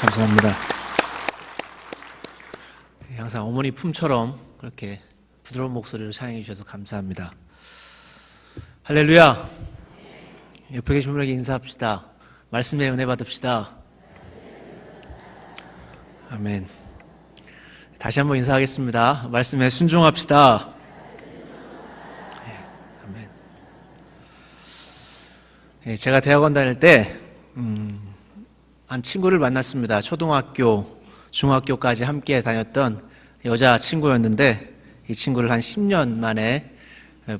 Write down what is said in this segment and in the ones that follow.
감사합니다. 항상 어머니 품처럼 그렇게 부드러운 목소리로 사용해 주셔서 감사합니다. 할렐루야. 옆에 계신 분에게 인사합시다. 말씀에 은혜 받읍시다. 아멘. 다시 한번 인사하겠습니다. 말씀에 순종합시다. 아멘. 제가 대학원 다닐 때 한 친구를 만났습니다. 초등학교, 중학교까지 함께 다녔던 여자 친구였는데 이 친구를 한 10년 만에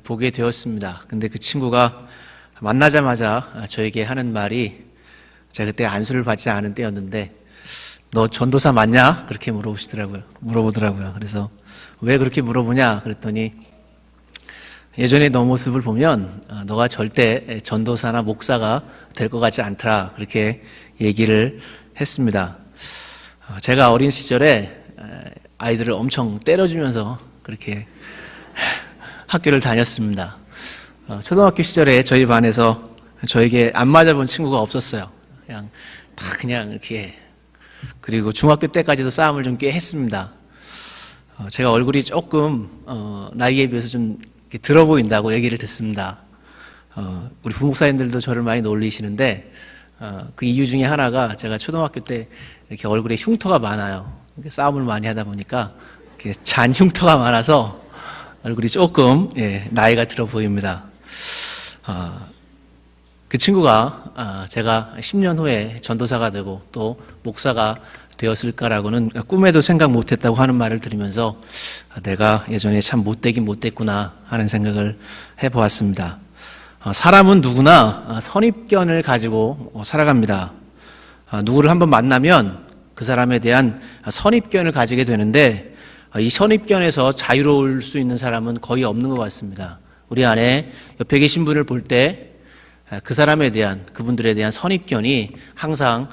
보게 되었습니다. 근데 그 친구가 만나자마자 저에게 하는 말이, 제가 그때 안수를 받지 않은 때였는데, 너 전도사 맞냐? 그렇게 물어보더라고요. 그래서 왜 그렇게 물어보냐? 그랬더니 예전에 너 모습을 보면 너가 절대 전도사나 목사가 될 것 같지 않더라. 그렇게 얘기를 했습니다. 제가 어린 시절에 아이들을 엄청 때려주면서 그렇게 학교를 다녔습니다. 초등학교 시절에 저희 반에서 저에게 안 맞아본 친구가 없었어요. 그냥 이렇게. 그리고 중학교 때까지도 싸움을 좀 꽤 했습니다. 제가 얼굴이 조금 나이에 비해서 좀 들어 보인다고 얘기를 듣습니다. 우리 부목사님들도 저를 많이 놀리시는데 그 이유 중에 하나가 제가 초등학교 때 이렇게 얼굴에 흉터가 많아요. 싸움을 많이 하다 보니까 이렇게 잔 흉터가 많아서 얼굴이 조금 나이가 들어 보입니다. 그 친구가 제가 10년 후에 전도사가 되고 또 목사가 되었을까라고는 꿈에도 생각 못했다고 하는 말을 들으면서 내가 예전에 참 못되긴 못됐구나 하는 생각을 해보았습니다. 사람은 누구나 선입견을 가지고 살아갑니다. 누구를 한번 만나면 그 사람에 대한 선입견을 가지게 되는데 이 선입견에서 자유로울 수 있는 사람은 거의 없는 것 같습니다. 우리 안에 옆에 계신 분을 볼 때 그 사람에 대한, 그분들에 대한 선입견이 항상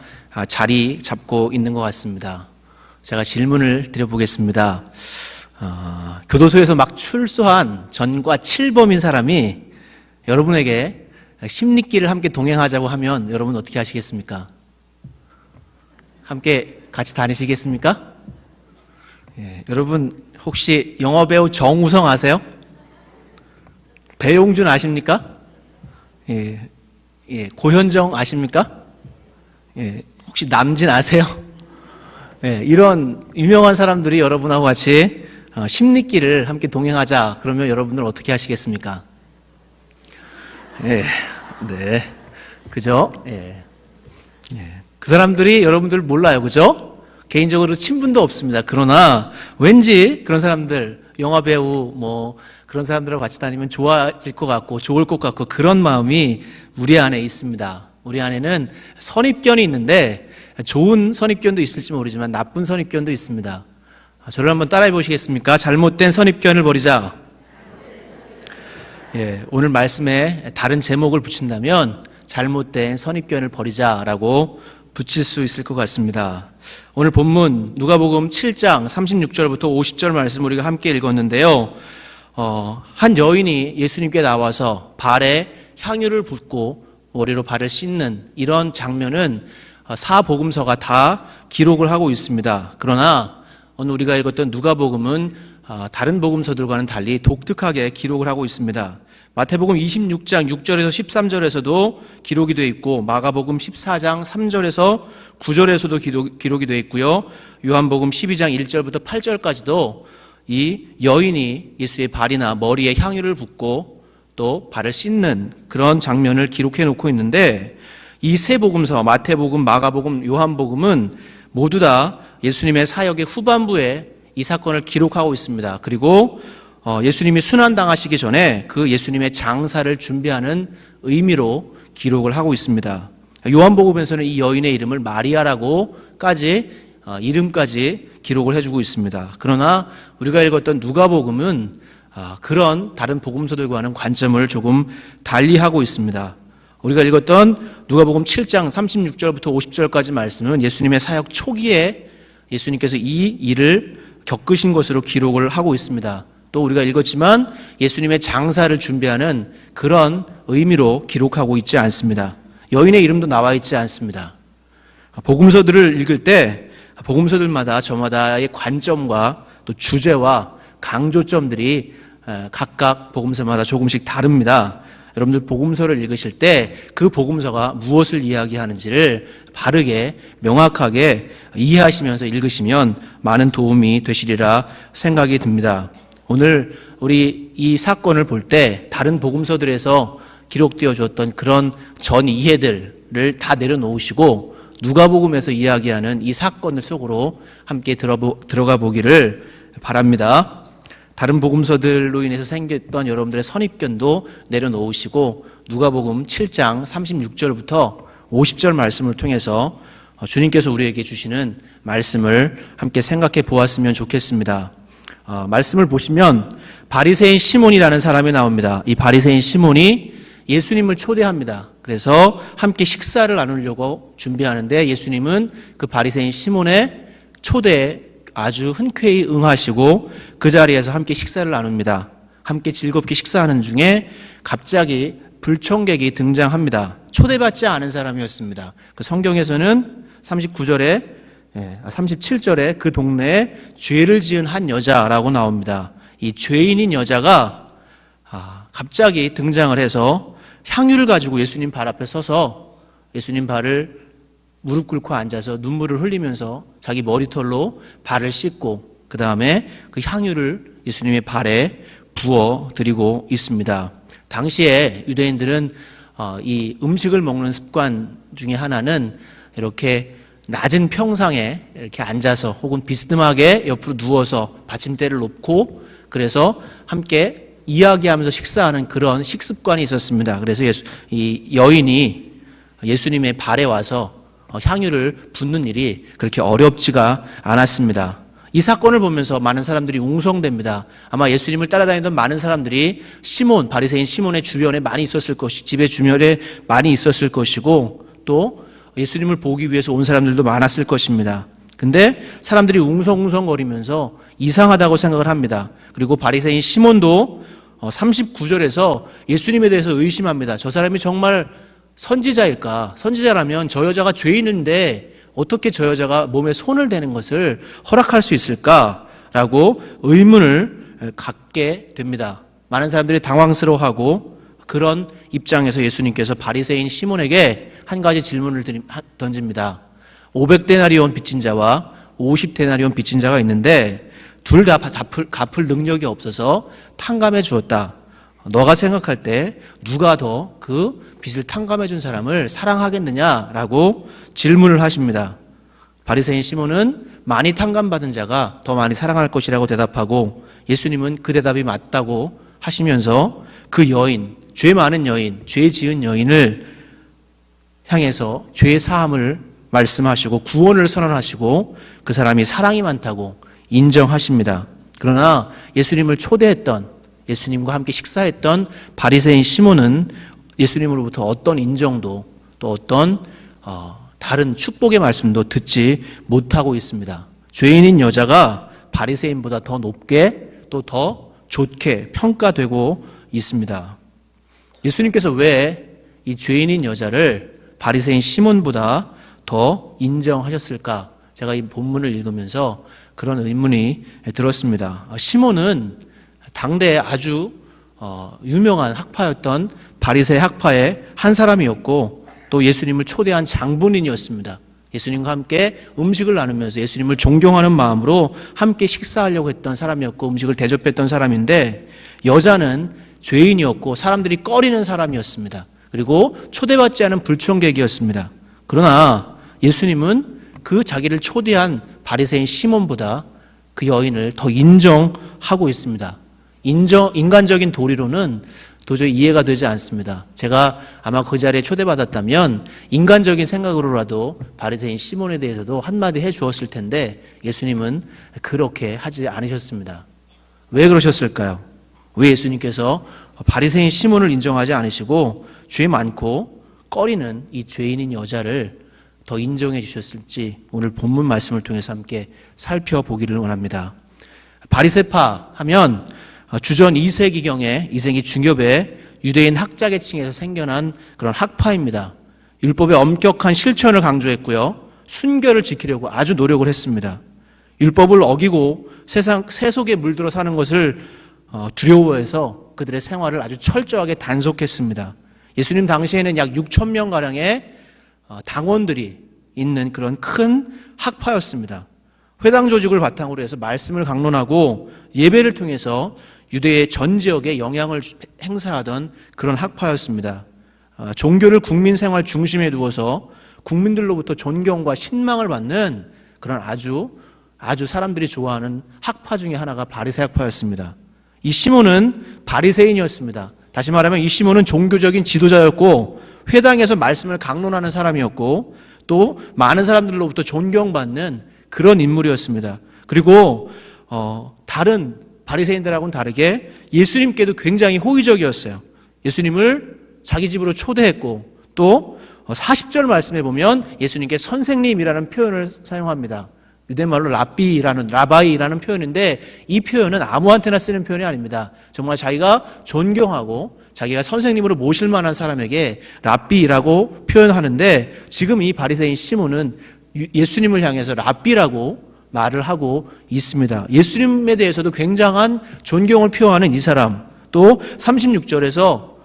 자리 잡고 있는 것 같습니다. 제가 질문을 드려보겠습니다. 교도소에서 막 출소한 전과 7범인 사람이 여러분에게 심리길을 함께 동행하자고 하면 여러분 어떻게 하시겠습니까? 함께 같이 다니시겠습니까? 여러분 혹시 영화배우 정우성 아세요? 배용준 아십니까? 고현정 아십니까? 혹시 남진 아세요? 이런 유명한 사람들이 여러분하고 같이 심리길을 함께 동행하자 그러면 여러분들 어떻게 하시겠습니까? 그죠? 그 사람들이 여러분들 몰라요, 그죠? 개인적으로 친분도 없습니다. 그러나 왠지 그런 사람들, 영화배우 그런 사람들하고 같이 다니면 좋아질 것 같고 좋을 것 같고 그런 마음이 우리 안에 있습니다. 우리 안에는 선입견이 있는데 좋은 선입견도 있을지 모르지만 나쁜 선입견도 있습니다. 저를 한번 따라해 보시겠습니까? 잘못된 선입견을 버리자. 오늘 말씀에 다른 제목을 붙인다면 잘못된 선입견을 버리자라고 붙일 수 있을 것 같습니다. 오늘 본문 누가복음 7장 36절부터 50절 말씀 우리가 함께 읽었는데요. 한 여인이 예수님께 나와서 발에 향유를 붓고 머리로 발을 씻는 이런 장면은 사복음서가 다 기록을 하고 있습니다. 그러나 오늘 우리가 읽었던 누가복음은 다른 복음서들과는 달리 독특하게 기록을 하고 있습니다. 마태복음 26장 6절에서 13절에서도 기록이 되어 있고 마가복음 14장 3절에서 9절에서도 기록이 되어 있고요. 요한복음 12장 1절부터 8절까지도 이 여인이 예수의 발이나 머리에 향유를 붓고 또 발을 씻는 그런 장면을 기록해 놓고 있는데 이 세 복음서 마태복음, 마가복음, 요한복음은 모두 다 예수님의 사역의 후반부에 이 사건을 기록하고 있습니다. 그리고 예수님이 순환당하시기 전에 그 예수님의 장사를 준비하는 의미로 기록을 하고 있습니다. 요한복음에서는 이 여인의 이름을 마리아라고까지 이름까지 기록을 해주고 있습니다. 그러나 우리가 읽었던 누가복음은 그런 다른 복음서들과는 관점을 조금 달리하고 있습니다. 우리가 읽었던 누가복음 7장 36절부터 50절까지 말씀은 예수님의 사역 초기에 예수님께서 이 일을 겪으신 것으로 기록을 하고 있습니다. 또 우리가 읽었지만 예수님의 장사를 준비하는 그런 의미로 기록하고 있지 않습니다. 여인의 이름도 나와 있지 않습니다. 복음서들을 읽을 때 복음서들마다 저마다의 관점과 또 주제와 강조점들이 각각 복음서마다 조금씩 다릅니다. 여러분들 복음서를 읽으실 때 그 복음서가 무엇을 이야기하는지를 바르게 명확하게 이해하시면서 읽으시면 많은 도움이 되시리라 생각이 듭니다. 오늘 우리 이 사건을 볼 때 다른 복음서들에서 기록되어 주었던 그런 전 이해들을 다 내려놓으시고 누가복음에서 이야기하는 이 사건을 속으로 함께 들어가 보기를 바랍니다. 다른 복음서들로 인해서 생겼던 여러분들의 선입견도 내려놓으시고 누가복음 7장 36절부터 50절 말씀을 통해서 주님께서 우리에게 주시는 말씀을 함께 생각해 보았으면 좋겠습니다. 말씀을 보시면 바리새인 시몬이라는 사람이 나옵니다. 이 바리새인 시몬이 예수님을 초대합니다. 그래서 함께 식사를 나누려고 준비하는데 예수님은 그 바리새인 시몬의 초대에 아주 흔쾌히 응하시고 그 자리에서 함께 식사를 나눕니다. 함께 즐겁게 식사하는 중에 갑자기 불청객이 등장합니다. 초대받지 않은 사람이었습니다. 그 성경에서는 37절에 그 동네에 죄를 지은 한 여자라고 나옵니다. 이 죄인인 여자가 갑자기 등장을 해서 향유를 가지고 예수님 발 앞에 서서 예수님 발을 무릎 꿇고 앉아서 눈물을 흘리면서 자기 머리털로 발을 씻고 그 다음에 그 향유를 예수님의 발에 부어 드리고 있습니다. 당시에 유대인들은 이 음식을 먹는 습관 중에 하나는 이렇게 낮은 평상에 이렇게 앉아서 혹은 비스듬하게 옆으로 누워서 받침대를 놓고 그래서 함께 이야기하면서 식사하는 그런 식습관이 있었습니다. 그래서 이 여인이 예수님의 발에 와서 향유를 붓는 일이 그렇게 어렵지가 않았습니다. 이 사건을 보면서 많은 사람들이 웅성됩니다. 아마 예수님을 따라다니던 많은 사람들이 시몬, 바리새인 시몬의 주변에 많이 있었을 것이고 집의 주변에 많이 있었을 것이고 또 예수님을 보기 위해서 온 사람들도 많았을 것입니다. 근데 사람들이 웅성웅성거리면서 이상하다고 생각을 합니다. 그리고 바리새인 시몬도 39절에서 예수님에 대해서 의심합니다. 저 사람이 정말 선지자일까? 선지자라면 저 여자가 죄인인데 어떻게 저 여자가 몸에 손을 대는 것을 허락할 수 있을까라고 의문을 갖게 됩니다. 많은 사람들이 당황스러워하고 그런 입장에서 예수님께서 바리새인 시몬에게 한 가지 질문을 던집니다. 500데나리온 빚진 자와 50데나리온 빚진 자가 있는데 둘 다 갚을 능력이 없어서 탕감해 주었다. 너가 생각할 때 누가 더 그 빚을 탕감해 준 사람을 사랑하겠느냐라고 질문을 하십니다. 바리새인 시몬은 많이 탕감받은 자가 더 많이 사랑할 것이라고 대답하고 예수님은 그 대답이 맞다고 하시면서 그 여인, 죄 많은 여인, 죄 지은 여인을 향해서 죄 사함을 말씀하시고 구원을 선언하시고 그 사람이 사랑이 많다고 인정하십니다. 그러나 예수님을 초대했던 예수님과 함께 식사했던 바리새인 시몬은 예수님으로부터 어떤 인정도 또 어떤 다른 축복의 말씀도 듣지 못하고 있습니다. 죄인인 여자가 바리새인보다 더 높게 또 더 좋게 평가되고 있습니다. 예수님께서 왜 이 죄인인 여자를 바리새인 시몬보다 더 인정하셨을까? 제가 이 본문을 읽으면서 그런 의문이 들었습니다. 시몬은 당대에 아주 유명한 학파였던 바리새 학파의 한 사람이었고 또 예수님을 초대한 장본인이었습니다. 예수님과 함께 음식을 나누면서 예수님을 존경하는 마음으로 함께 식사하려고 했던 사람이었고 음식을 대접했던 사람인데 여자는 죄인이었고 사람들이 꺼리는 사람이었습니다. 그리고 초대받지 않은 불청객이었습니다. 그러나 예수님은 그 자기를 초대한 바리새인 시몬보다 그 여인을 더 인정하고 있습니다. 인간적인 도리로는 도저히 이해가 되지 않습니다. 제가 아마 그 자리에 초대받았다면 인간적인 생각으로라도 바리새인 시몬에 대해서도 한마디 해주었을 텐데 예수님은 그렇게 하지 않으셨습니다. 왜 그러셨을까요? 왜 예수님께서 바리새인 시몬을 인정하지 않으시고 죄 많고 꺼리는 이 죄인인 여자를 더 인정해 주셨을지 오늘 본문 말씀을 통해서 함께 살펴보기를 원합니다. 바리새파 하면 주전 2세기경에 이세기 중엽에 유대인 학자계층에서 생겨난 그런 학파입니다. 율법의 엄격한 실천을 강조했고요. 순결을 지키려고 아주 노력을 했습니다. 율법을 어기고 새 속에 물들어 사는 것을 두려워해서 그들의 생활을 아주 철저하게 단속했습니다. 예수님 당시에는 약 6천 명가량의 당원들이 있는 그런 큰 학파였습니다. 회당 조직을 바탕으로 해서 말씀을 강론하고 예배를 통해서 유대의 전 지역에 영향을 행사하던 그런 학파였습니다. 종교를 국민 생활 중심에 두어서 국민들로부터 존경과 신망을 받는 그런 아주 사람들이 좋아하는 학파 중에 하나가 바리새 학파였습니다. 이 시몬은 바리새인이었습니다. 다시 말하면 이 시몬은 종교적인 지도자였고 회당에서 말씀을 강론하는 사람이었고 또 많은 사람들로부터 존경받는 그런 인물이었습니다. 그리고 다른 바리새인들하고는 다르게 예수님께도 굉장히 호의적이었어요. 예수님을 자기 집으로 초대했고 또 40절 말씀에 보면 예수님께 선생님이라는 표현을 사용합니다. 유대말로 라바이라는 표현인데 이 표현은 아무한테나 쓰는 표현이 아닙니다. 정말 자기가 존경하고 자기가 선생님으로 모실 만한 사람에게 랍비라고 표현하는데 지금 이 바리새인 시몬은 예수님을 향해서 랍비라고 말을 하고 있습니다. 예수님에 대해서도 굉장한 존경을 표하는 이 사람, 또 36절에서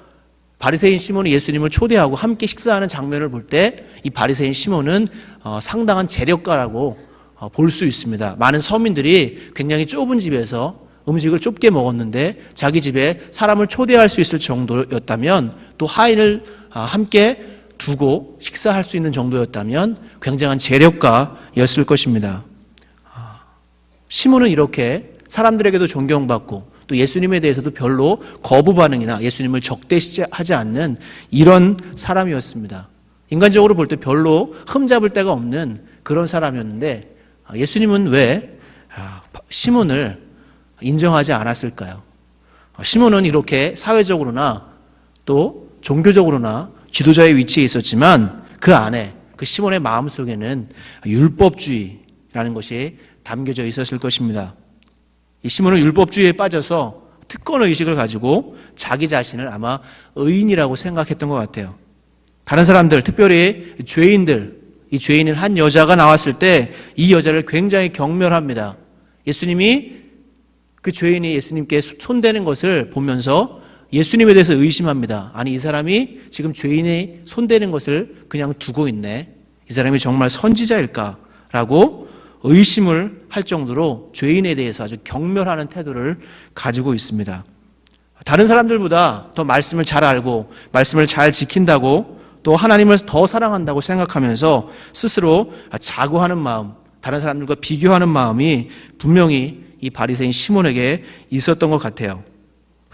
바리새인 시몬이 예수님을 초대하고 함께 식사하는 장면을 볼 때 이 바리새인 시몬은 상당한 재력가라고 볼 수 있습니다. 많은 서민들이 굉장히 좁은 집에서 음식을 좁게 먹었는데 자기 집에 사람을 초대할 수 있을 정도였다면 또 하인을 함께 두고 식사할 수 있는 정도였다면 굉장한 재력가였을 것입니다. 시몬은 이렇게 사람들에게도 존경받고 또 예수님에 대해서도 별로 거부 반응이나 예수님을 적대시하지 않는 이런 사람이었습니다. 인간적으로 볼 때 별로 흠잡을 데가 없는 그런 사람이었는데 예수님은 왜 시몬을 인정하지 않았을까요? 시몬은 이렇게 사회적으로나 또 종교적으로나 지도자의 위치에 있었지만 그 안에 그 시몬의 마음속에는 율법주의라는 것이 담겨져 있었을 것입니다. 이 시몬은 율법주의에 빠져서 특권의식을 가지고 자기 자신을 아마 의인이라고 생각했던 것 같아요. 다른 사람들, 특별히 죄인들, 이 죄인인 한 여자가 나왔을 때 이 여자를 굉장히 경멸합니다. 예수님이 그 죄인이 예수님께 손대는 것을 보면서 예수님에 대해서 의심합니다. 아니, 이 사람이 지금 죄인이 손대는 것을 그냥 두고 있네. 이 사람이 정말 선지자일까라고 의심을 할 정도로 죄인에 대해서 아주 경멸하는 태도를 가지고 있습니다. 다른 사람들보다 더 말씀을 잘 알고 말씀을 잘 지킨다고 또 하나님을 더 사랑한다고 생각하면서 스스로 자고하는 마음, 다른 사람들과 비교하는 마음이 분명히 이 바리새인 시몬에게 있었던 것 같아요.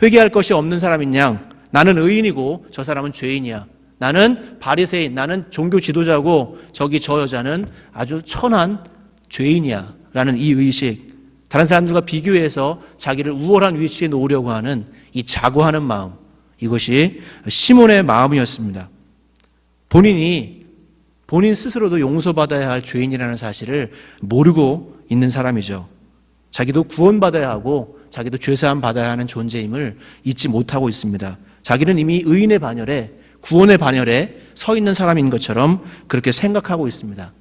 회개할 것이 없는 사람인 양 나는 의인이고 저 사람은 죄인이야. 나는 바리새인, 나는 종교 지도자고 저기 저 여자는 아주 천한 죄인이야 라는 이 의식, 다른 사람들과 비교해서 자기를 우월한 위치에 놓으려고 하는 이 자고하는 마음, 이것이 시몬의 마음이었습니다. 본인 스스로도 용서받아야 할 죄인이라는 사실을 모르고 있는 사람이죠. 자기도 구원받아야 하고 자기도 죄사함 받아야 하는 존재임을 잊지 못하고 있습니다. 자기는 이미 의인의 반열에, 구원의 반열에 서 있는 사람인 것처럼 그렇게 생각하고 있습니다.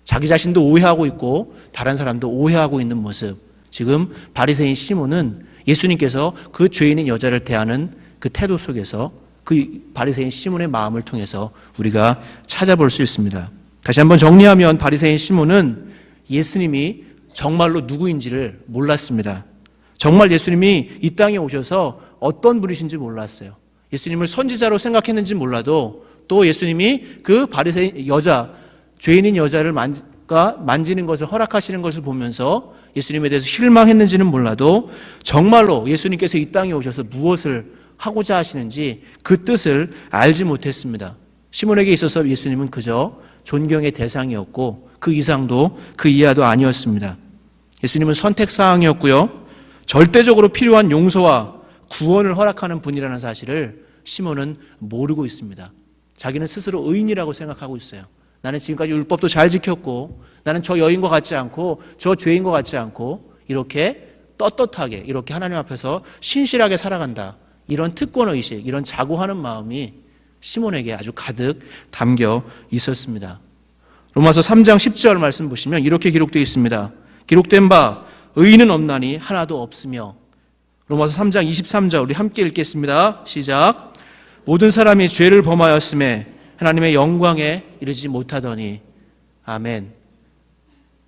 자기 자신도 오해하고 있고 다른 사람도 오해하고 있는 모습, 지금 바리새인 시몬은 예수님께서 그 죄인인 여자를 대하는 그 태도 속에서 그 바리새인 시몬의 마음을 통해서 우리가 찾아볼 수 있습니다. 다시 한번 정리하면 바리새인 시몬은 예수님이 정말로 누구인지를 몰랐습니다. 정말 예수님이 이 땅에 오셔서 어떤 분이신지 몰랐어요. 예수님을 선지자로 생각했는지 몰라도 또 예수님이 그 바리새인 여자, 죄인인 여자를 만지는 것을 허락하시는 것을 보면서 예수님에 대해서 실망했는지는 몰라도 정말로 예수님께서 이 땅에 오셔서 무엇을 하고자 하시는지 그 뜻을 알지 못했습니다. 시몬에게 있어서 예수님은 그저 존경의 대상이었고 그 이상도 그 이하도 아니었습니다. 예수님은 선택사항이었고요, 절대적으로 필요한 용서와 구원을 허락하는 분이라는 사실을 시몬은 모르고 있습니다. 자기는 스스로 의인이라고 생각하고 있어요. 나는 지금까지 율법도 잘 지켰고 나는 저 여인과 같지 않고 저 죄인과 같지 않고 이렇게 떳떳하게 이렇게 하나님 앞에서 신실하게 살아간다. 이런 특권의식, 이런 자고하는 마음이 시몬에게 아주 가득 담겨 있었습니다. 로마서 3장 10절 말씀 보시면 이렇게 기록되어 있습니다. 기록된 바 의인은 없나니 하나도 없으며. 로마서 3장 23절 우리 함께 읽겠습니다. 시작. 모든 사람이 죄를 범하였음에 하나님의 영광에 이르지 못하더니. 아멘.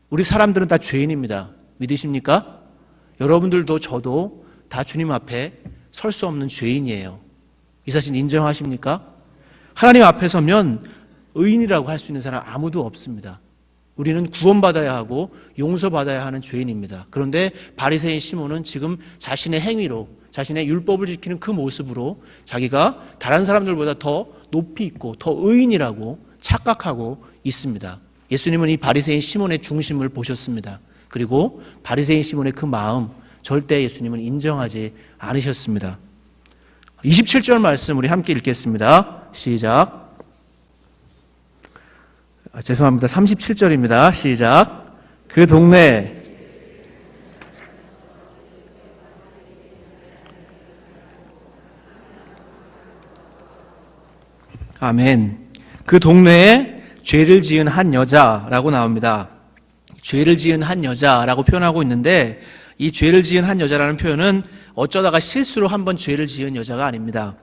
우리 사람들은 다 죄인입니다. 믿으십니까? 여러분들도 저도 다 주님 앞에 설 수 없는 죄인이에요. 이 사실 인정하십니까? 하나님 앞에 서면 의인이라고 할 수 있는 사람 아무도 없습니다. 우리는 구원받아야 하고 용서받아야 하는 죄인입니다. 그런데 바리새인 시몬은 지금 자신의 행위로, 자신의 율법을 지키는 그 모습으로 자기가 다른 사람들보다 더 높이 있고 더 의인이라고 착각하고 있습니다. 예수님은 이 바리새인 시몬의 중심을 보셨습니다. 그리고 바리새인 시몬의 그 마음 절대 예수님은 인정하지 않으셨습니다. 27절 말씀 우리 함께 읽겠습니다. 시작. 죄송합니다. 37절입니다. 시작. 그 동네에 아멘. 그 동네에 죄를 지은 한 여자라고 나옵니다. 죄를 지은 한 여자라고 표현하고 있는데 이 죄를 지은 한 여자라는 표현은 어쩌다가 실수로 한번 죄를 지은 여자가 아닙니다.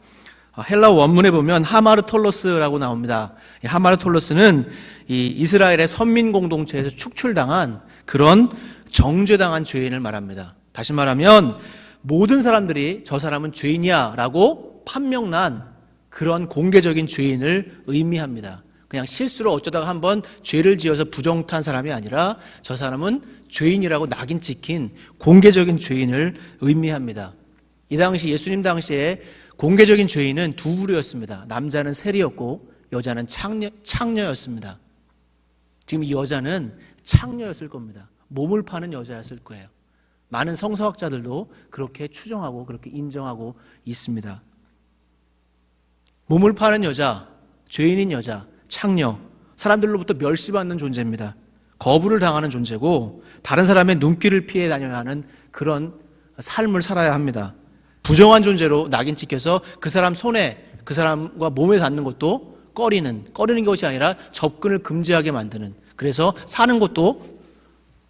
헬라 원문에 보면 하마르톨로스라고 나옵니다. 이 하마르톨로스는 이 이스라엘의 선민 공동체에서 축출당한 그런 정죄당한 죄인을 말합니다. 다시 말하면 모든 사람들이 저 사람은 죄인이야 라고 판명난 그런 공개적인 죄인을 의미합니다. 그냥 실수로 어쩌다가 한번 죄를 지어서 부정탄 사람이 아니라 저 사람은 죄인이라고 낙인 찍힌 공개적인 죄인을 의미합니다. 이 당시 예수님 당시에 공개적인 죄인은 두 부류였습니다. 남자는 세리였고 여자는 창녀였습니다. 지금 이 여자는 창녀였을 겁니다. 몸을 파는 여자였을 거예요. 많은 성서학자들도 그렇게 추정하고 그렇게 인정하고 있습니다. 몸을 파는 여자, 죄인인 여자, 창녀, 사람들로부터 멸시받는 존재입니다. 거부를 당하는 존재고 다른 사람의 눈길을 피해 다녀야 하는 그런 삶을 살아야 합니다. 부정한 존재로 낙인 찍혀서 그 사람 손에, 그 사람과 몸에 닿는 것도 꺼리는 것이 아니라 접근을 금지하게 만드는, 그래서 사는 것도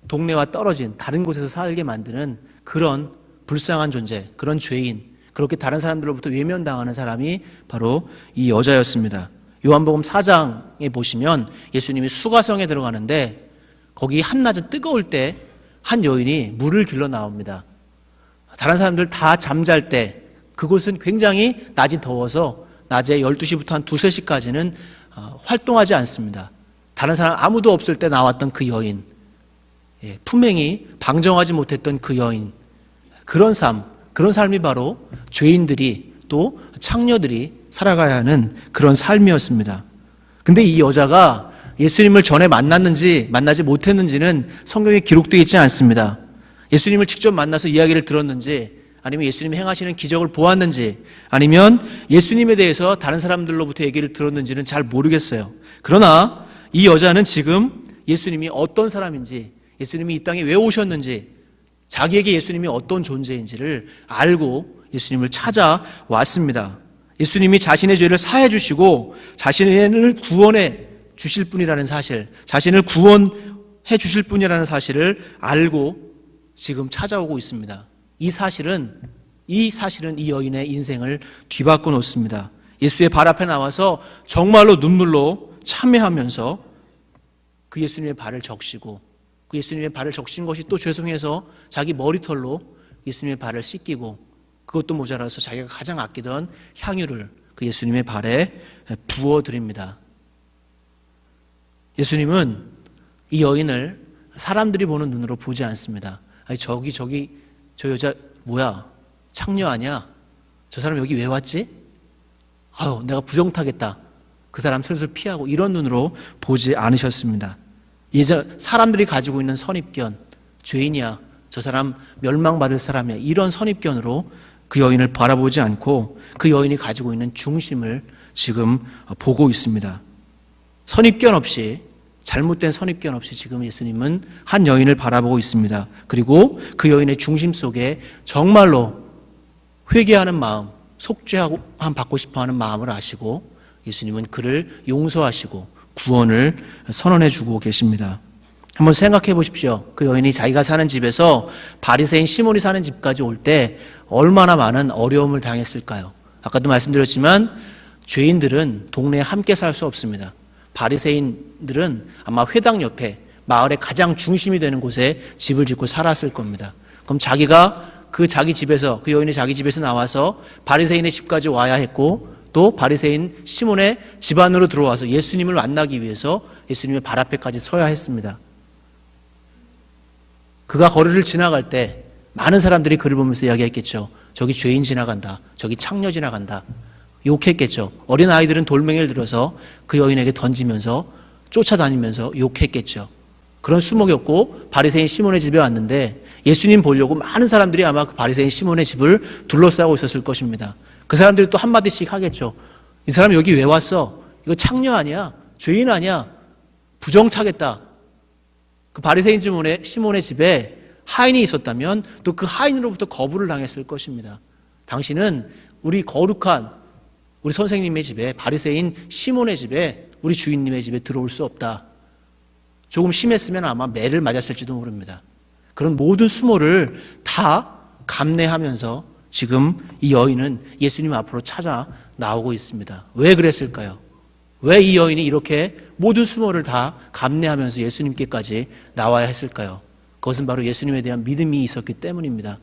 동네와 떨어진 다른 곳에서 살게 만드는 그런 불쌍한 존재, 그런 죄인, 그렇게 다른 사람들로부터 외면당하는 사람이 바로 이 여자였습니다. 요한복음 4장에 보시면 예수님이 수가성에 들어가는데 거기 한낮에 뜨거울 때 한 여인이 물을 길러 나옵니다. 다른 사람들 다 잠잘 때 그곳은 굉장히 낮이 더워서 낮에 12시부터 한 2, 3시까지는 활동하지 않습니다. 다른 사람 아무도 없을 때 나왔던 그 여인, 품행이 방정하지 못했던 그 여인, 그런 삶이 바로 죄인들이 또 창녀들이 살아가야 하는 그런 삶이었습니다. 근데 이 여자가 예수님을 전에 만났는지 만나지 못했는지는 성경에 기록되어 있지 않습니다. 예수님을 직접 만나서 이야기를 들었는지, 아니면 예수님이 행하시는 기적을 보았는지, 아니면 예수님에 대해서 다른 사람들로부터 얘기를 들었는지는 잘 모르겠어요. 그러나 이 여자는 지금 예수님이 어떤 사람인지, 예수님이 이 땅에 왜 오셨는지, 자기에게 예수님이 어떤 존재인지를 알고 예수님을 찾아왔습니다. 예수님이 자신의 죄를 사해 주시고 자신을 구원해 주실 분이라는 사실, 자신을 구원해 주실 분이라는 사실을 알고 지금 찾아오고 있습니다. 이 사실은 이 여인의 인생을 뒤바꿔 놓습니다. 예수의 발 앞에 나와서 정말로 눈물로 참회하면서 그 예수님의 발을 적시고, 그 예수님의 발을 적신 것이 또 죄송해서 자기 머리털로 예수님의 발을 씻기고, 그것도 모자라서 자기가 가장 아끼던 향유를 그 예수님의 발에 부어드립니다. 예수님은 이 여인을 사람들이 보는 눈으로 보지 않습니다. 아니, 저 여자 뭐야? 창녀 아니야? 저 사람 여기 왜 왔지? 아유, 내가 부정타겠다. 그 사람 슬슬 피하고, 이런 눈으로 보지 않으셨습니다. 사람들이 가지고 있는 선입견, 죄인이야, 저 사람 멸망받을 사람이야, 이런 선입견으로 그 여인을 바라보지 않고 그 여인이 가지고 있는 중심을 지금 보고 있습니다. 선입견 없이, 잘못된 선입견 없이 지금 예수님은 한 여인을 바라보고 있습니다. 그리고 그 여인의 중심 속에 정말로 회개하는 마음, 속죄함 받고 싶어하는 마음을 아시고 예수님은 그를 용서하시고 구원을 선언해 주고 계십니다. 한번 생각해 보십시오. 그 여인이 자기가 사는 집에서 바리새인 시몬이 사는 집까지 올 때 얼마나 많은 어려움을 당했을까요? 아까도 말씀드렸지만 죄인들은 동네에 함께 살 수 없습니다. 바리새인들은 아마 회당 옆에 마을의 가장 중심이 되는 곳에 집을 짓고 살았을 겁니다. 그럼 자기가 자기 집에서, 그 여인이 자기 집에서 나와서 바리새인의 집까지 와야 했고, 또 바리새인 시몬의 집 안으로 들어와서 예수님을 만나기 위해서 예수님의 발 앞에까지 서야 했습니다. 그가 거리를 지나갈 때 많은 사람들이 그를 보면서 이야기했겠죠. 저기 죄인 지나간다. 저기 창녀 지나간다. 욕했겠죠. 어린 아이들은 돌멩이를 들어서 그 여인에게 던지면서 쫓아다니면서 욕했겠죠. 그런 수목이었고 바리새인 시몬의 집에 왔는데 예수님 보려고 많은 사람들이 아마 그 바리새인 시몬의 집을 둘러싸고 있었을 것입니다. 그 사람들이 또 한마디씩 하겠죠. 이 사람 여기 왜 왔어? 이거 창녀 아니야? 죄인 아니야? 부정 타겠다. 그 바리새인 시몬의 집에 하인이 있었다면 또 그 하인으로부터 거부를 당했을 것입니다. 당신은 우리 거룩한 우리 선생님의 집에, 바리새인 시몬의 집에, 우리 주인님의 집에 들어올 수 없다. 조금 심했으면 아마 매를 맞았을지도 모릅니다. 그런 모든 수모를 다 감내하면서 지금 이 여인은 예수님 앞으로 찾아 나오고 있습니다. 왜 그랬을까요? 왜 이 여인이 이렇게 모든 수모를 다 감내하면서 예수님께까지 나와야 했을까요? 그것은 바로 예수님에 대한 믿음이 있었기 때문입니다.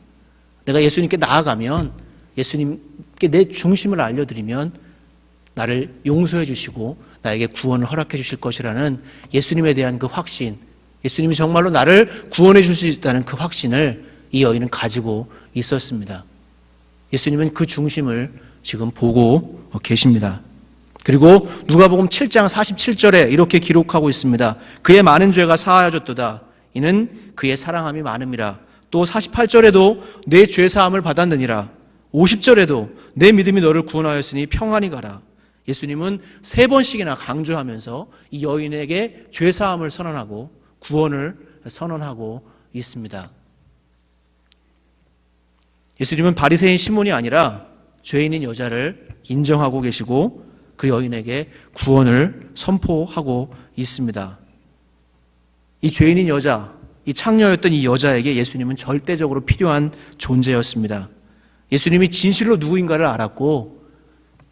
내가 예수님께 나아가면, 예수님께 내 중심을 알려드리면 나를 용서해 주시고 나에게 구원을 허락해 주실 것이라는 예수님에 대한 그 확신, 예수님이 정말로 나를 구원해 줄 수 있다는 그 확신을 이 여인은 가지고 있었습니다. 예수님은 그 중심을 지금 보고 계십니다. 그리고 누가복음 7장 47절에 이렇게 기록하고 있습니다. 그의 많은 죄가 사하여졌도다. 이는 그의 사랑함이 많음이라. 또 48절에도 내 죄 사함을 받았느니라. 50절에도 내 믿음이 너를 구원하였으니 평안히 가라. 예수님은 3번씩이나 강조하면서 이 여인에게 죄 사함을 선언하고 구원을 선언하고 있습니다. 예수님은 바리새인 시몬이 아니라 죄인인 여자를 인정하고 계시고 그 여인에게 구원을 선포하고 있습니다. 이 죄인인 여자, 이 창녀였던 이 여자에게 예수님은 절대적으로 필요한 존재였습니다. 예수님이 진실로 누구인가를 알았고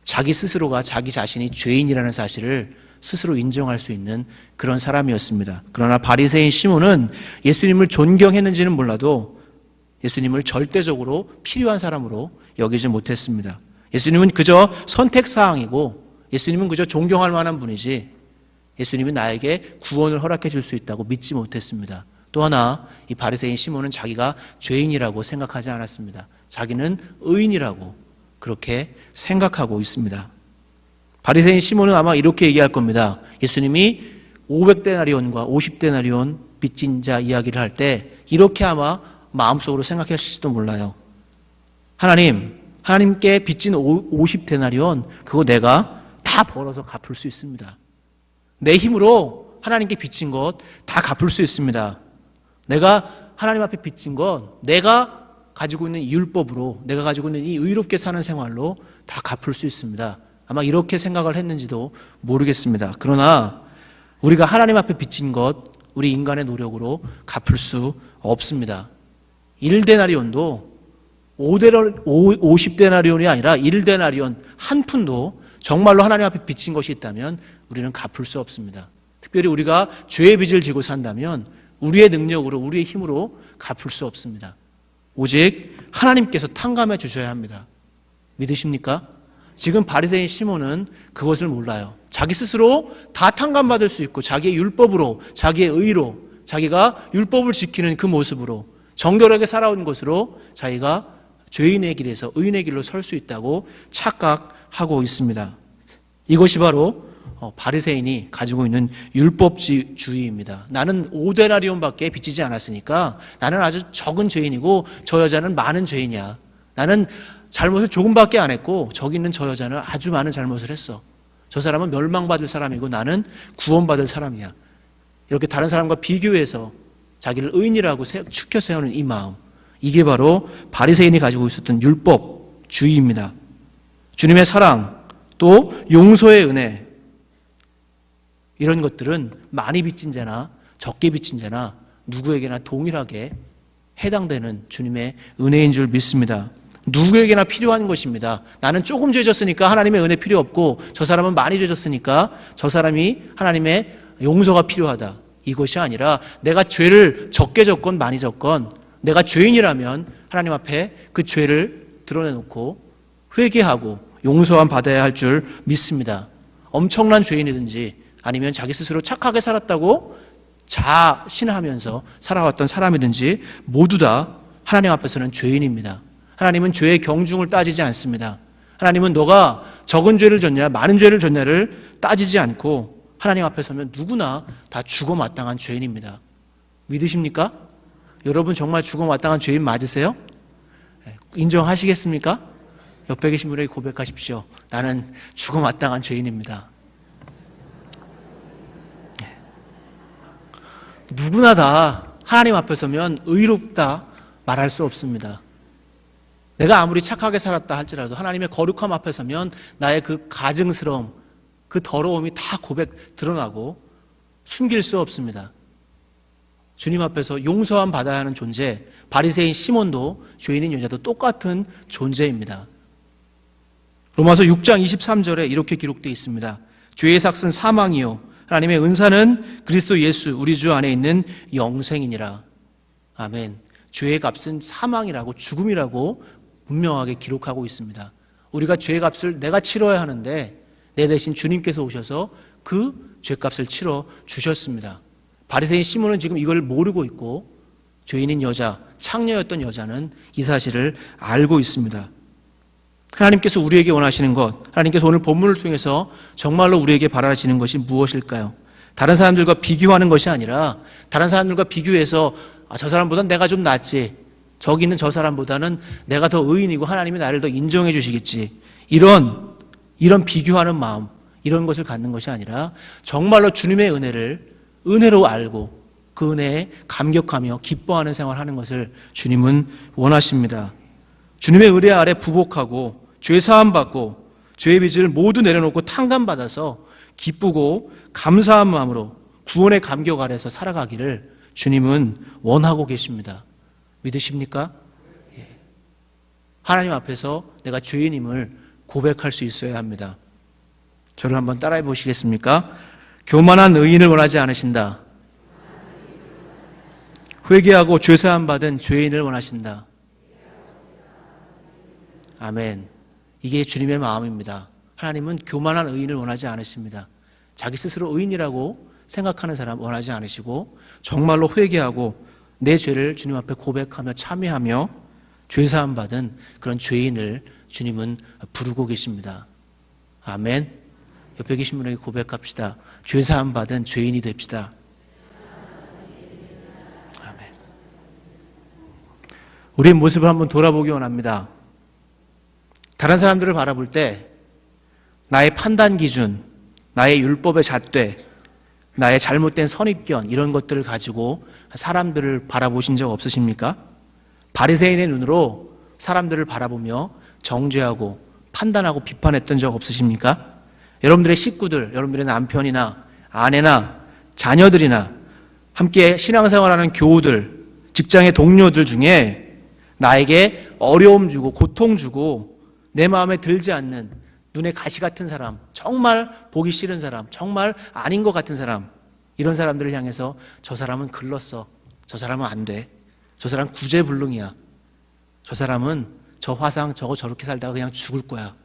자기 스스로가 자기 자신이 죄인이라는 사실을 스스로 인정할 수 있는 그런 사람이었습니다. 그러나 바리새인 시몬은 예수님을 존경했는지는 몰라도 예수님을 절대적으로 필요한 사람으로 여기지 못했습니다. 예수님은 그저 선택사항이고 예수님은 그저 존경할 만한 분이지 예수님이 나에게 구원을 허락해 줄 수 있다고 믿지 못했습니다. 또 하나 이 바리새인 시몬은 자기가 죄인이라고 생각하지 않았습니다. 자기는 의인이라고 그렇게 생각하고 있습니다. 바리새인 시몬은 아마 이렇게 얘기할 겁니다. 예수님이 500데나리온과 50데나리온 빚진 자 이야기를 할 때 이렇게 아마 마음속으로 생각하실지도 몰라요. 하나님께 빚진 50데나리온 그거 내가 다 벌어서 갚을 수 있습니다. 내 힘으로 하나님께 빚진 것 다 갚을 수 있습니다. 내가 하나님 앞에 빚진 건 내가 가지고 있는 이 율법으로, 내가 가지고 있는 이 의롭게 사는 생활로 다 갚을 수 있습니다. 아마 이렇게 생각을 했는지도 모르겠습니다. 그러나 우리가 하나님 앞에 빚진 것 우리 인간의 노력으로 갚을 수 없습니다. 1데나리온도 50데나리온이 아니라 1데나리온 한 푼도 정말로 하나님 앞에 빚진 것이 있다면 우리는 갚을 수 없습니다. 특별히 우리가 죄의 빚을 지고 산다면 우리의 능력으로, 우리의 힘으로 갚을 수 없습니다. 오직 하나님께서 탕감해 주셔야 합니다. 믿으십니까? 지금 바리새인 시몬은 그것을 몰라요. 자기 스스로 다 탕감받을 수 있고 자기의 율법으로, 자기의 의로, 자기가 율법을 지키는 그 모습으로 정결하게 살아온 것으로 자기가 죄인의 길에서 의인의 길로 설 수 있다고 착각하고 있습니다. 이것이 바로 바리새인이 가지고 있는 율법주의입니다. 나는 5데나리온밖에 빚지지 않았으니까 나는 아주 적은 죄인이고 저 여자는 많은 죄인이야. 나는 잘못을 조금밖에 안 했고 저기 있는 저 여자는 아주 많은 잘못을 했어. 저 사람은 멸망받을 사람이고 나는 구원받을 사람이야. 이렇게 다른 사람과 비교해서 자기를 의인이라고 축혀 세우는 이 마음, 이게 바로 바리새인이 가지고 있었던 율법주의입니다. 주님의 사랑, 또 용서의 은혜, 이런 것들은 많이 빚진 자나 적게 빚진 자나 누구에게나 동일하게 해당되는 주님의 은혜인 줄 믿습니다. 누구에게나 필요한 것입니다. 나는 조금 죄졌으니까 하나님의 은혜 필요 없고 저 사람은 많이 죄졌으니까 저 사람이 하나님의 용서가 필요하다. 이것이 아니라 내가 죄를 적게 졌건 많이 졌건 내가 죄인이라면 하나님 앞에 그 죄를 드러내놓고 회개하고 용서함 받아야 할 줄 믿습니다. 엄청난 죄인이든지 아니면 자기 스스로 착하게 살았다고 자신하면서 살아왔던 사람이든지 모두 다 하나님 앞에서는 죄인입니다. 하나님은 죄의 경중을 따지지 않습니다. 하나님은 너가 적은 죄를 졌냐 많은 죄를 졌냐를 따지지 않고 하나님 앞에 서면 누구나 다 죽어 마땅한 죄인입니다. 믿으십니까? 여러분 정말 죽어 마땅한 죄인 맞으세요? 인정하시겠습니까? 옆에 계신 분에게 고백하십시오. 나는 죽어 마땅한 죄인입니다. 누구나 다 하나님 앞에 서면 의롭다 말할 수 없습니다. 내가 아무리 착하게 살았다 할지라도 하나님의 거룩함 앞에 서면 나의 그 가증스러움, 그 더러움이 다 드러나고 숨길 수 없습니다. 주님 앞에서 용서함 받아야 하는 존재, 바리새인 시몬도 죄인인 여자도 똑같은 존재입니다. 로마서 6장 23절에 이렇게 기록되어 있습니다. 죄의 삭은 사망이요 하나님의 은사는 그리스도 예수 우리 주 안에 있는 영생이니라. 아멘. 죄의 값은 사망이라고 죽음이라고 분명하게 기록하고 있습니다. 우리가 죄의 값을 내가 치러야 하는데 내 대신 주님께서 오셔서 그 죄값을 치러 주셨습니다. 바리새인 시몬은 지금 이걸 모르고 있고 죄인인 여자, 창녀였던 여자는 이 사실을 알고 있습니다. 하나님께서 우리에게 원하시는 것, 하나님께서 오늘 본문을 통해서 정말로 우리에게 바라시는 것이 무엇일까요? 다른 사람들과 비교하는 것이 아니라 다른 사람들과 비교해서 저 사람보다는 내가 좀 낫지, 저기 있는 저 사람보다는 내가 더 의인이고 하나님이 나를 더 인정해 주시겠지, 이런 비교하는 마음, 이런 것을 갖는 것이 아니라 정말로 주님의 은혜로 알고 그 은혜에 감격하며 기뻐하는 생활을 하는 것을 주님은 원하십니다. 주님의 은혜 아래 부복하고 죄 사함 받고 죄의 빚을 모두 내려놓고 탕감받아서 기쁘고 감사한 마음으로 구원의 감격 아래서 살아가기를 주님은 원하고 계십니다. 믿으십니까? 예. 하나님 앞에서 내가 죄인임을 고백할 수 있어야 합니다. 저를 한번 따라해 보시겠습니까? 교만한 의인을 원하지 않으신다. 회개하고 죄 사함 받은 죄인을 원하신다. 아멘. 이게 주님의 마음입니다. 하나님은 교만한 의인을 원하지 않으십니다. 자기 스스로 의인이라고 생각하는 사람 원하지 않으시고 정말로 회개하고 내 죄를 주님 앞에 고백하며 참회하며 죄 사함 받은 그런 죄인을 주님은 부르고 계십니다. 아멘. 옆에 계신 분에게 고백합시다. 죄 사함 받은 죄인이 됩시다. 아멘. 우리의 모습을 한번 돌아보기 원합니다. 다른 사람들을 바라볼 때 나의 판단 기준, 나의 율법의 잣대, 나의 잘못된 선입견 이런 것들을 가지고 사람들을 바라보신 적 없으십니까? 바리새인의 눈으로 사람들을 바라보며 정죄하고 판단하고 비판했던 적 없으십니까? 여러분들의 식구들, 여러분들의 남편이나 아내나 자녀들이나 함께 신앙생활하는 교우들, 직장의 동료들 중에 나에게 어려움 주고 고통 주고 내 마음에 들지 않는 눈에 가시 같은 사람, 정말 보기 싫은 사람, 정말 아닌 것 같은 사람, 이런 사람들을 향해서 저 사람은 글렀어, 저 사람은 안 돼, 저 사람 구제불능이야, 저 사람은 저 화상 저거 저렇게 살다가 그냥 죽을 거야,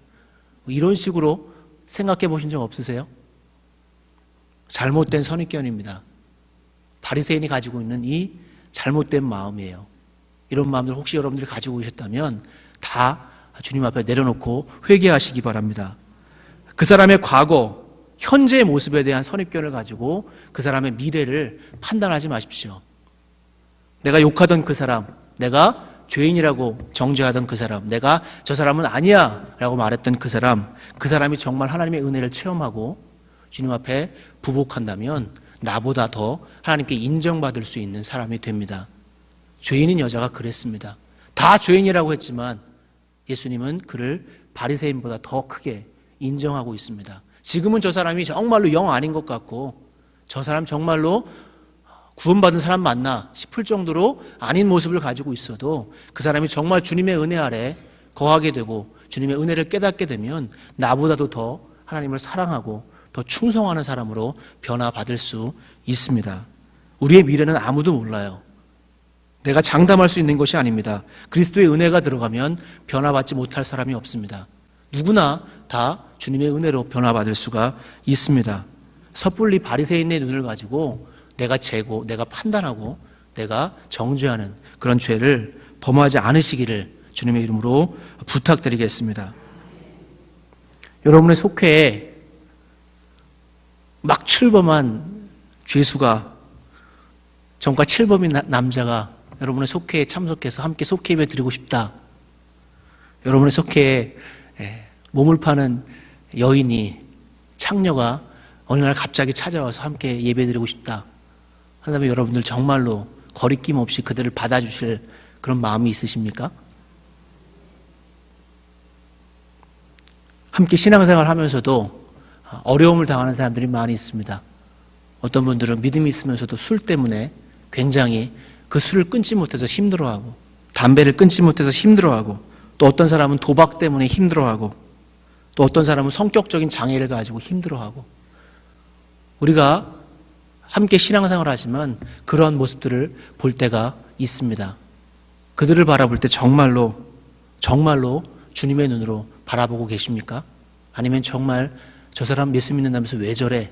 이런 식으로 생각해 보신 적 없으세요? 잘못된 선입견입니다. 바리새인이 가지고 있는 이 잘못된 마음이에요. 이런 마음들 혹시 여러분들이 가지고 계셨다면 다 주님 앞에 내려놓고 회개하시기 바랍니다. 그 사람의 과거, 현재의 모습에 대한 선입견을 가지고 그 사람의 미래를 판단하지 마십시오. 내가 욕하던 그 사람, 내가 죄인이라고 정죄하던 그 사람, 내가 저 사람은 아니야 라고 말했던 그 사람이 정말 하나님의 은혜를 체험하고 주님 앞에 부복한다면 나보다 더 하나님께 인정받을 수 있는 사람이 됩니다. 죄인인 여자가 그랬습니다. 다 죄인이라고 했지만 예수님은 그를 바리새인보다 더 크게 인정하고 있습니다. 지금은 저 사람이 정말로 영 아닌 것 같고 저 사람 정말로 구원받은 사람 맞나 싶을 정도로 아닌 모습을 가지고 있어도 그 사람이 정말 주님의 은혜 아래 거하게 되고 주님의 은혜를 깨닫게 되면 나보다도 더 하나님을 사랑하고 더 충성하는 사람으로 변화받을 수 있습니다. 우리의 미래는 아무도 몰라요. 내가 장담할 수 있는 것이 아닙니다. 그리스도의 은혜가 들어가면 변화받지 못할 사람이 없습니다. 누구나 다 주님의 은혜로 변화받을 수가 있습니다. 섣불리 바리새인의 눈을 가지고 내가 재고, 내가 판단하고, 내가 정죄하는 그런 죄를 범하지 않으시기를 주님의 이름으로 부탁드리겠습니다. 여러분의 속회에 막 출범한 죄수가 전과 7범인 남자가 여러분의 속회에 참석해서 함께 속회 예배 드리고 싶다. 여러분의 속회에 몸을 파는 여인이, 창녀가 어느 날 갑자기 찾아와서 함께 예배 드리고 싶다. 하다면 여러분들 정말로 거리낌 없이 그들을 받아주실 그런 마음이 있으십니까? 함께 신앙생활 하면서도 어려움을 당하는 사람들이 많이 있습니다. 어떤 분들은 믿음이 있으면서도 술 때문에 굉장히 그 술을 끊지 못해서 힘들어하고, 담배를 끊지 못해서 힘들어하고, 또 어떤 사람은 도박 때문에 힘들어하고, 또 어떤 사람은 성격적인 장애를 가지고 힘들어하고, 우리가 함께 신앙생활을 하지만 그러한 모습들을 볼 때가 있습니다. 그들을 바라볼 때 정말로 주님의 눈으로 바라보고 계십니까? 아니면 정말 저 사람 예수 믿는다면서 왜 저래?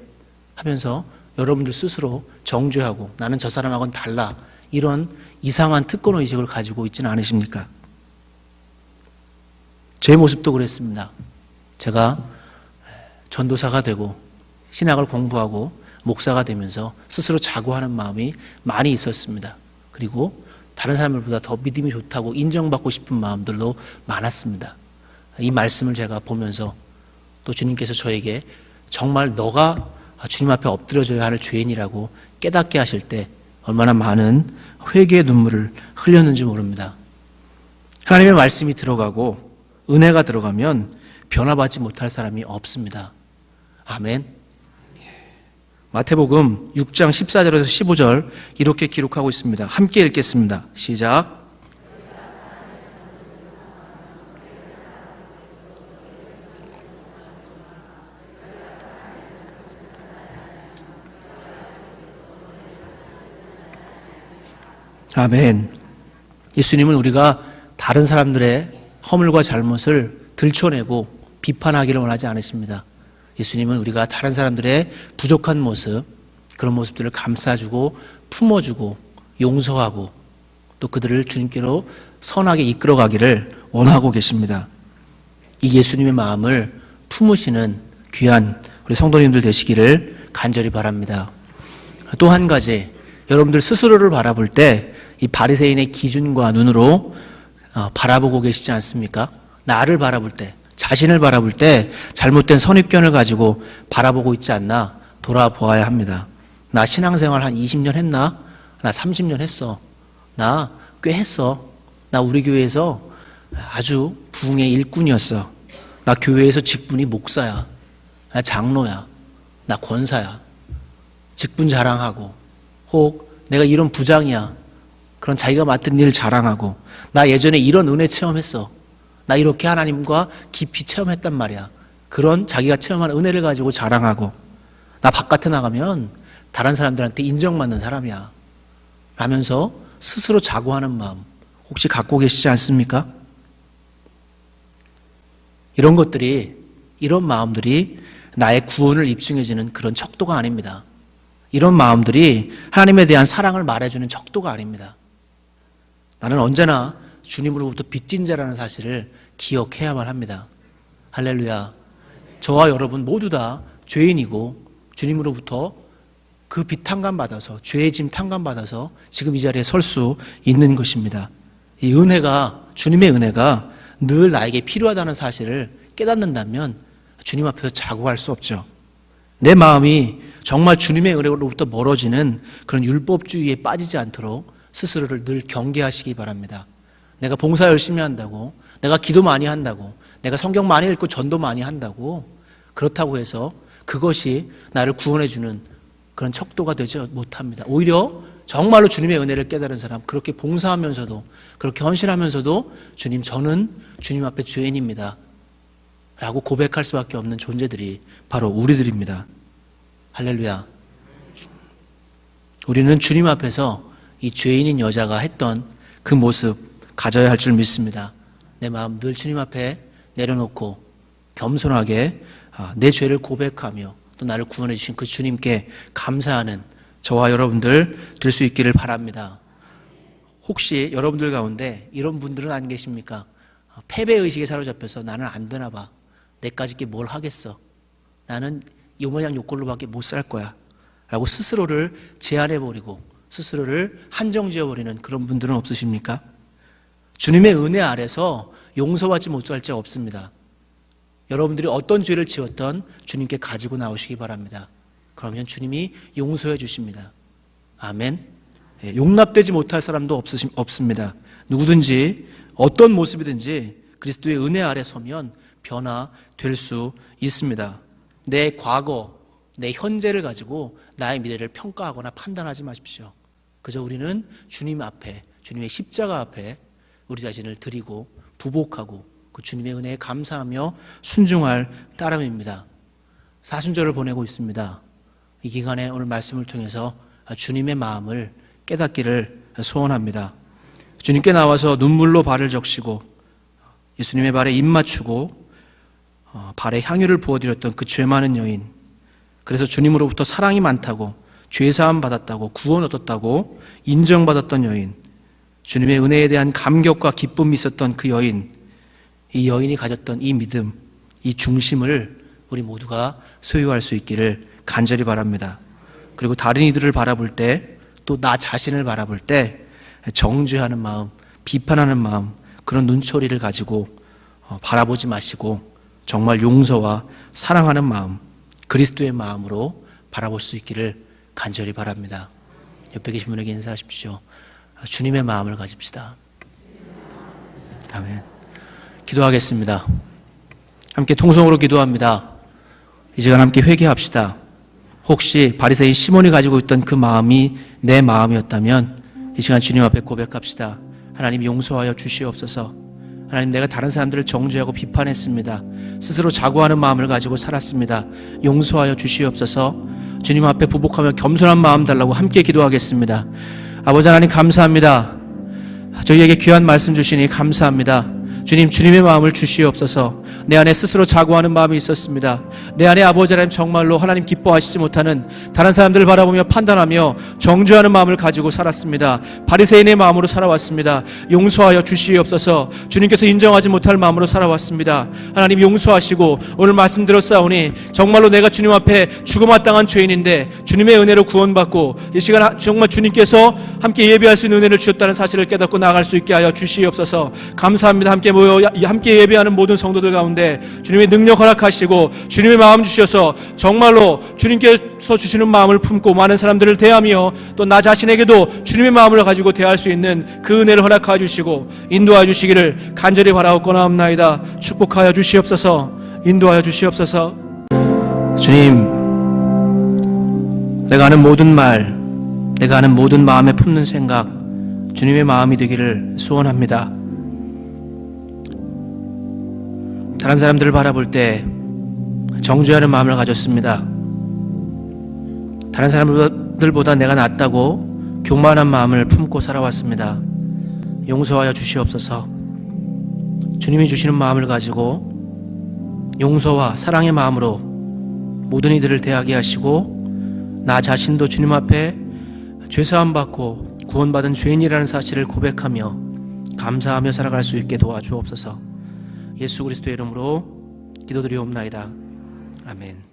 하면서 여러분들 스스로 정죄하고 나는 저 사람하고는 달라, 이런 이상한 특권의식을 가지고 있지는 않으십니까? 제 모습도 그랬습니다. 제가 전도사가 되고 신학을 공부하고 목사가 되면서 스스로 자고하는 마음이 많이 있었습니다. 그리고 다른 사람들보다 더 믿음이 좋다고 인정받고 싶은 마음들도 많았습니다. 이 말씀을 제가 보면서 또 주님께서 저에게 정말 너가 주님 앞에 엎드려져야 할 죄인이라고 깨닫게 하실 때 얼마나 많은 회개의 눈물을 흘렸는지 모릅니다. 하나님의 말씀이 들어가고 은혜가 들어가면 변화받지 못할 사람이 없습니다. 아멘. 마태복음 6장 14절에서 15절 이렇게 기록하고 있습니다. 함께 읽겠습니다. 시작. 아멘. 예수님은 우리가 다른 사람들의 허물과 잘못을 들춰내고 비판하기를 원하지 않으십니다. 예수님은 우리가 다른 사람들의 부족한 모습, 그런 모습들을 감싸주고 품어주고 용서하고 또 그들을 주님께로 선하게 이끌어가기를 원하고 계십니다. 이 예수님의 마음을 품으시는 귀한 우리 성도님들 되시기를 간절히 바랍니다. 또 한 가지, 여러분들 스스로를 바라볼 때 이 바리새인의 기준과 눈으로 바라보고 계시지 않습니까? 나를 바라볼 때, 자신을 바라볼 때 잘못된 선입견을 가지고 바라보고 있지 않나 돌아보아야 합니다. 나 신앙생활 한 20년 했나? 나 30년 했어. 나 꽤 했어. 나 우리 교회에서 아주 부흥의 일꾼이었어. 나 교회에서 직분이 목사야. 나 장로야. 나 권사야. 직분 자랑하고, 혹 내가 이런 부장이야. 그런 자기가 맡은 일 자랑하고, 나 예전에 이런 은혜 체험했어. 나 이렇게 하나님과 깊이 체험했단 말이야. 그런 자기가 체험한 은혜를 가지고 자랑하고, 나 바깥에 나가면 다른 사람들한테 인정받는 사람이야 라면서 스스로 자고하는 마음 혹시 갖고 계시지 않습니까? 이런 것들이, 이런 마음들이 나의 구원을 입증해주는 그런 척도가 아닙니다. 이런 마음들이 하나님에 대한 사랑을 말해주는 척도가 아닙니다. 나는 언제나 주님으로부터 빚진 자라는 사실을 기억해야만 합니다. 할렐루야. 저와 여러분 모두 다 죄인이고 주님으로부터 그 빚 탕감받아서, 죄의 짐 탕감받아서 지금 이 자리에 설 수 있는 것입니다. 이 은혜가, 주님의 은혜가 늘 나에게 필요하다는 사실을 깨닫는다면 주님 앞에서 자고할 수 없죠. 내 마음이 정말 주님의 은혜로부터 멀어지는 그런 율법주의에 빠지지 않도록 스스로를 늘 경계하시기 바랍니다. 내가 봉사 열심히 한다고, 내가 기도 많이 한다고, 내가 성경 많이 읽고 전도 많이 한다고, 그렇다고 해서 그것이 나를 구원해주는 그런 척도가 되지 못합니다. 오히려 정말로 주님의 은혜를 깨달은 사람, 그렇게 봉사하면서도, 그렇게 헌신하면서도 주님, 저는 주님 앞에 죄인입니다 라고 고백할 수밖에 없는 존재들이 바로 우리들입니다. 할렐루야. 우리는 주님 앞에서 이 죄인인 여자가 했던 그 모습 가져야 할 줄 믿습니다. 내 마음 늘 주님 앞에 내려놓고 겸손하게 내 죄를 고백하며 또 나를 구원해 주신 그 주님께 감사하는 저와 여러분들 될 수 있기를 바랍니다. 혹시 여러분들 가운데 이런 분들은 안 계십니까? 패배의식에 사로잡혀서 나는 안 되나 봐. 내까지 게 뭘 하겠어. 나는 이 모양 요꼴로밖에 못 살 거야 라고 스스로를 제한해버리고 스스로를 한정지어버리는 그런 분들은 없으십니까? 주님의 은혜 아래서 용서받지 못할 자 없습니다. 여러분들이 어떤 죄를 지었던 주님께 가지고 나오시기 바랍니다. 그러면 주님이 용서해 주십니다. 아멘. 용납되지 못할 사람도 없습니다. 누구든지 어떤 모습이든지 그리스도의 은혜 아래 서면 변화될 수 있습니다. 내 과거, 내 현재를 가지고 나의 미래를 평가하거나 판단하지 마십시오. 그저 우리는 주님 앞에, 주님의 십자가 앞에 우리 자신을 드리고 부복하고 그 주님의 은혜에 감사하며 순종할 따름입니다. 사순절을 보내고 있습니다. 이 기간에 오늘 말씀을 통해서 주님의 마음을 깨닫기를 소원합니다. 주님께 나와서 눈물로 발을 적시고 예수님의 발에 입 맞추고 발에 향유를 부어드렸던 그 죄 많은 여인, 그래서 주님으로부터 사랑이 많다고, 죄사함 받았다고, 구원 얻었다고 인정받았던 여인, 주님의 은혜에 대한 감격과 기쁨이 있었던 그 여인, 이 여인이 가졌던 이 믿음, 이 중심을 우리 모두가 소유할 수 있기를 간절히 바랍니다. 그리고 다른 이들을 바라볼 때, 또 나 자신을 바라볼 때 정죄하는 마음, 비판하는 마음, 그런 눈초리를 가지고 바라보지 마시고 정말 용서와 사랑하는 마음, 그리스도의 마음으로 바라볼 수 있기를 간절히 바랍니다. 옆에 계신 분에게 인사하십시오. 주님의 마음을 가집시다. 아멘. 기도하겠습니다. 함께 통성으로 기도합니다. 이 시간 함께 회개합시다. 혹시 바리새인 시몬이 가지고 있던 그 마음이 내 마음이었다면 이 시간 주님 앞에 고백합시다. 하나님 용서하여 주시옵소서. 하나님, 내가 다른 사람들을 정죄하고 비판했습니다. 스스로 자고하는 마음을 가지고 살았습니다. 용서하여 주시옵소서. 주님 앞에 부복하며 겸손한 마음 달라고 함께 기도하겠습니다. 아버지 하나님 감사합니다. 저희에게 귀한 말씀 주시니 감사합니다. 주님, 주님의 마음을 주시옵소서. 내 안에 스스로 자고하는 마음이 있었습니다. 내 안에 아버지 하나님 정말로 하나님 기뻐하시지 못하는, 다른 사람들을 바라보며 판단하며 정죄하는 마음을 가지고 살았습니다. 바리새인의 마음으로 살아왔습니다. 용서하여 주시옵소서. 주님께서 인정하지 못할 마음으로 살아왔습니다. 하나님 용서하시고 오늘 말씀 들었사오니 정말로 내가 주님 앞에 죽음마땅한 죄인인데 주님의 은혜로 구원받고 이 시간 정말 주님께서 함께 예배할 수 있는 은혜를 주셨다는 사실을 깨닫고 나아갈 수 있게 하여 주시옵소서. 감사합니다. 함께 모여 함께 예배하는 모든 성도들 가운데 주님의 능력 허락하시고 주님의 마음 주셔서 정말로 주님께서 주시는 마음을 품고 많은 사람들을 대하며 또 나 자신에게도 주님의 마음을 가지고 대할 수 있는 그 은혜를 허락하여 주시고 인도하여 주시기를 간절히 바라옵고나옵나이다. 축복하여 주시옵소서. 인도하여 주시옵소서. 주님, 내가 하는 모든 말, 내가 하는 모든 마음에 품는 생각 주님의 마음이 되기를 소원합니다. 다른 사람들을 바라볼 때 정죄하는 마음을 가졌습니다. 다른 사람들보다 내가 낫다고 교만한 마음을 품고 살아왔습니다. 용서하여 주시옵소서. 주님이 주시는 마음을 가지고 용서와 사랑의 마음으로 모든 이들을 대하게 하시고 나 자신도 주님 앞에 죄사함 받고 구원받은 죄인이라는 사실을 고백하며 감사하며 살아갈 수 있게 도와주옵소서. 예수 그리스도의 이름으로 기도드리옵나이다. 아멘.